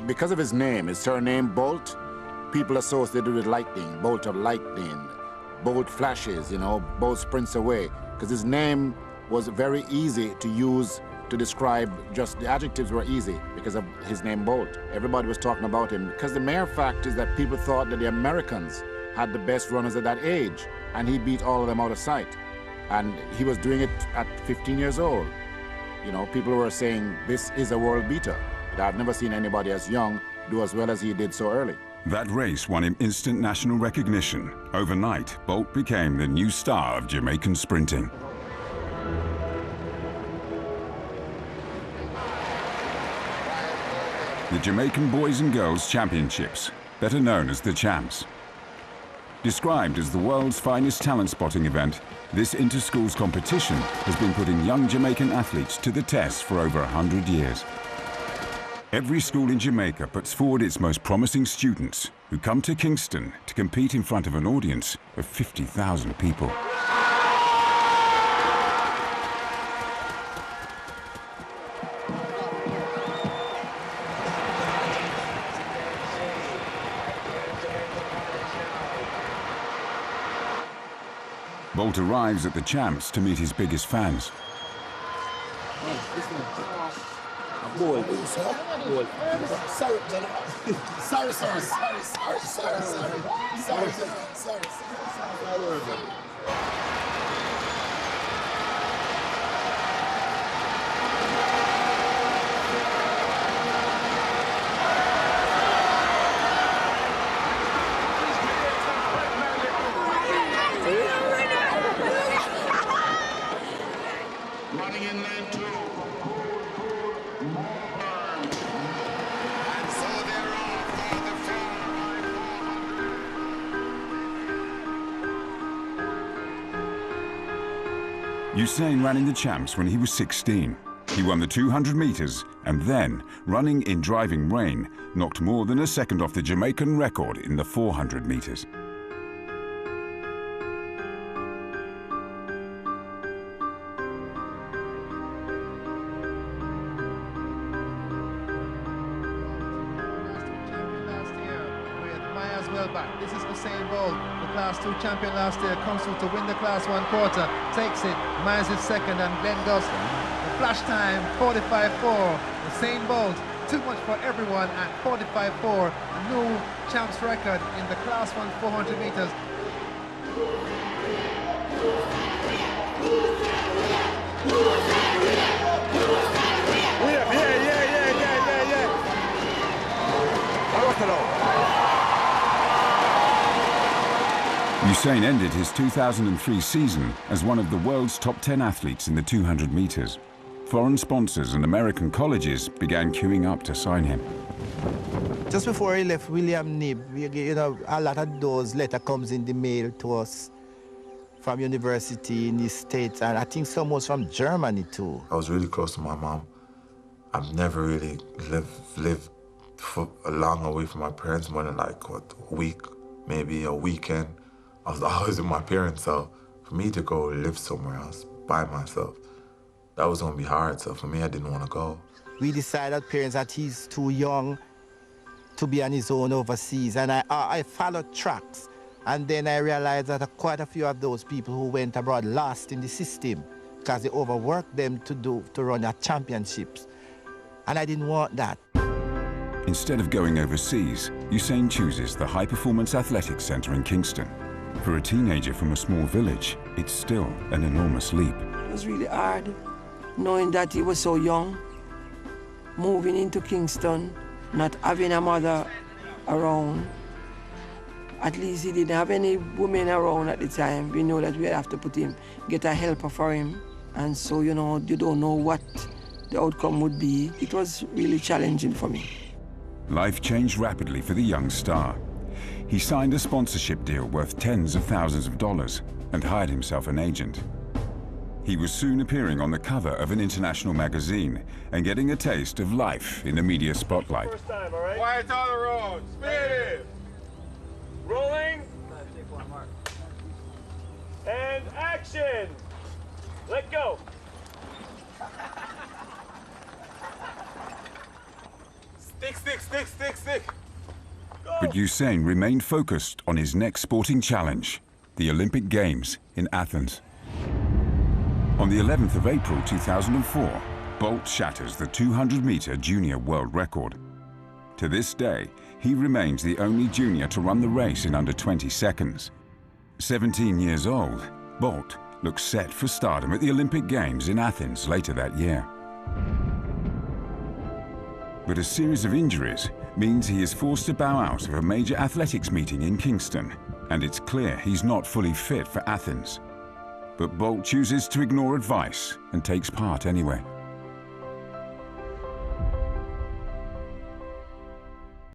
Because of his name, his surname Bolt, people associated with lightning, bolt of lightning, bolt flashes, you know, Bolt sprints away. Because his name was very easy to use to describe, just the adjectives were easy because of his name Bolt. Everybody was talking about him because the mere fact is that people thought that the Americans had the best runners at that age, and he beat all of them out of sight. And he was doing it at 15 years old. You know, people were saying, this is a world beater. I've never seen anybody as young do as well as he did so early. That race won him instant national recognition. Overnight, Bolt became the new star of Jamaican sprinting. The Jamaican Boys and Girls Championships, better known as the Champs. Described as the world's finest talent spotting event, this inter-schools competition has been putting young Jamaican athletes to the test for over 100 years. Every school in Jamaica puts forward its most promising students who come to Kingston to compete in front of an audience of 50,000 people. Bolt arrives at the Champs to meet his biggest fans. Bolt. Bolt. Sorry. Running in lane 2. And so they're off for the 4x400. Usain ran in the Champs when he was 16. He won the 200 meters and then, running in driving rain, knocked more than a second off the Jamaican record in the 400 meters. This is Usain Bolt, the Class 2 champion last year, comes through to win the Class 1 quarter, takes it, Miles is second, and Glenn Gosling. The flash time, 45.4. Usain Bolt, too much for everyone at 45.4, a new champs record in the Class 1 400 meters. Usain ended his 2003 season as one of the world's top 10 athletes in the 200 meters. Foreign sponsors and American colleges began queuing up to sign him. Just before he left William Knibb, you know, a lot of those letters comes in the mail to us from university in the States, and I think some was from Germany too. I was really close to my mom. I've never really lived for long away from my parents, more than like, what, a week, maybe a weekend. I was always with my parents, so for me to go live somewhere else by myself, that was gonna be hard, so for me, I didn't wanna go. We decided, parents, that he's too young to be on his own overseas, and I followed tracks, and then I realized that quite a few of those people who went abroad lost in the system because they overworked them to run their championships, and I didn't want that. Instead of going overseas, Usain chooses the High Performance Athletics Center in Kingston. For a teenager from a small village, it's still an enormous leap. It was really hard, knowing that he was so young, moving into Kingston, not having a mother around. At least he didn't have any women around at the time. We know that we have to get a helper for him. And so, you know, you don't know what the outcome would be. It was really challenging for me. Life changed rapidly for the young star. He signed a sponsorship deal worth tens of thousands of dollars and hired himself an agent. He was soon appearing on the cover of an international magazine and getting a taste of life in the media spotlight. First time, all right? Quiet on the road. Speed. Rolling. And action. Let go. Stick. But Usain remained focused on his next sporting challenge, the Olympic Games in Athens. On the 11th of April 2004, Bolt shatters the 200-meter junior world record. To this day, he remains the only junior to run the race in under 20 seconds. 17 years old, Bolt looks set for stardom at the Olympic Games in Athens later that year. But a series of injuries means he is forced to bow out of a major athletics meeting in Kingston, and it's clear he's not fully fit for Athens. But Bolt chooses to ignore advice and takes part anyway.